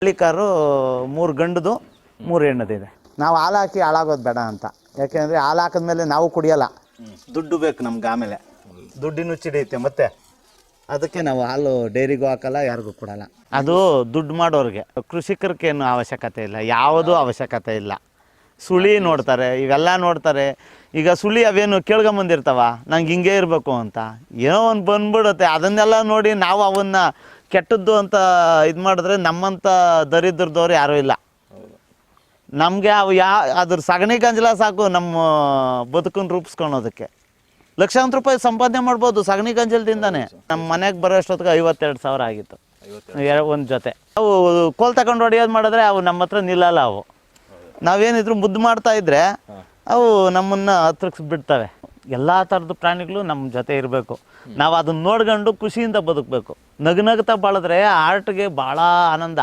ಹಳ್ಳಿ ಕಾರು 3 ಗಂಡದು 3 ಹೆಣ್ಣದಿದೆ. ನಾವು ಹಾಲು ಹಾಕಿ ಹಾಳಾಗೋದು ಬೇಡ ಅಂತ. ಯಾಕೆಂದರೆ ಹಾಲು ಹಾಕಿದ್ಮೇಲೆ ನಾವು ಕುಡಿಯೋಲ್ಲ, ದುಡ್ಡು ಬೇಕು ನಮ್ಗೆ. ಆಮೇಲೆ ದುಡ್ಡಿನ ಚಿಡಿಯುತ್ತೆ ಮತ್ತೆ. ಅದಕ್ಕೆ ನಾವು ಹಾಲು ಡೈರಿಗೂ ಹಾಕಲ್ಲ, ಯಾರಿಗೂ ಕೊಡಲ್ಲ. ಅದು ದುಡ್ಡು ಮಾಡೋರಿಗೆ. ಕೃಷಿಕರಿಗೇನು ಅವಶ್ಯಕತೆ ಇಲ್ಲ, ಯಾವುದೂ ಅವಶ್ಯಕತೆ ಇಲ್ಲ. ಸುಳಿ ನೋಡ್ತಾರೆ, ಇವೆಲ್ಲ ನೋಡ್ತಾರೆ. ಈಗ ಸುಳಿ ಅವೇನು ಕೇಳ್ಕೊಂಬಂದಿರ್ತಾವ ನಂಗೆ ಹಿಂಗೆ ಇರಬೇಕು ಅಂತ, ಏನೋ ಒಂದು ಬಂದ್ಬಿಡುತ್ತೆ. ಅದನ್ನೆಲ್ಲ ನೋಡಿ ನಾವು ಅವನ್ನ ಕೆಟ್ಟದ್ದು ಅಂತ ಇದು ಮಾಡಿದ್ರೆ ನಮ್ಮಂಥ ದರಿದ್ರದವ್ರು ಯಾರೂ ಇಲ್ಲ. ನಮಗೆ ಅವು ಅದ್ರ ಸಗಣಿ ಗಂಜಲ ಸಾಕು ನಮ್ಮ ಬದುಕನ್ನು ರೂಪಿಸ್ಕೊಳೋದಕ್ಕೆ. ಲಕ್ಷಾಂತರ ರೂಪಾಯಿ ಸಂಪಾದನೆ ಮಾಡ್ಬೋದು ಸಗಣಿ ಗಂಜಲದಿಂದಾನೆ. ನಮ್ಮ ಮನೆಗೆ ಬರೋ ಅಷ್ಟೊತ್ತಿಗೆ 52,000 ಆಗಿತ್ತು ಒಂದು ಜೊತೆ. ಅವು ಕೋಲ್ ತಗೊಂಡು ಹೊಡೆಯೋದು ಮಾಡಿದ್ರೆ ಅವು ನಮ್ಮ ಹತ್ರ ನಿಲ್ಲಲ್ಲ. ಅವು ನಾವೇನಿದ್ರು ಮುದ್ದು ಮಾಡ್ತಾ ಇದ್ರೆ ಅವು ನಮ್ಮನ್ನು ಹತ್ರಕ್ಕೆ ಬಿಡ್ತವೆ. ಎಲ್ಲ ಥರದ ಪ್ರಾಣಿಗಳು ನಮ್ಮ ಜೊತೆ ಇರಬೇಕು. ನಾವು ಅದನ್ನ ನೋಡ್ಕೊಂಡು ಖುಷಿಯಿಂದ ಬದುಕಬೇಕು. ನಗನಗ್ತಾ ಬಾಳಿದ್ರೆ ಆರ್ಟ್ಗೆ ಭಾಳ ಆನಂದ.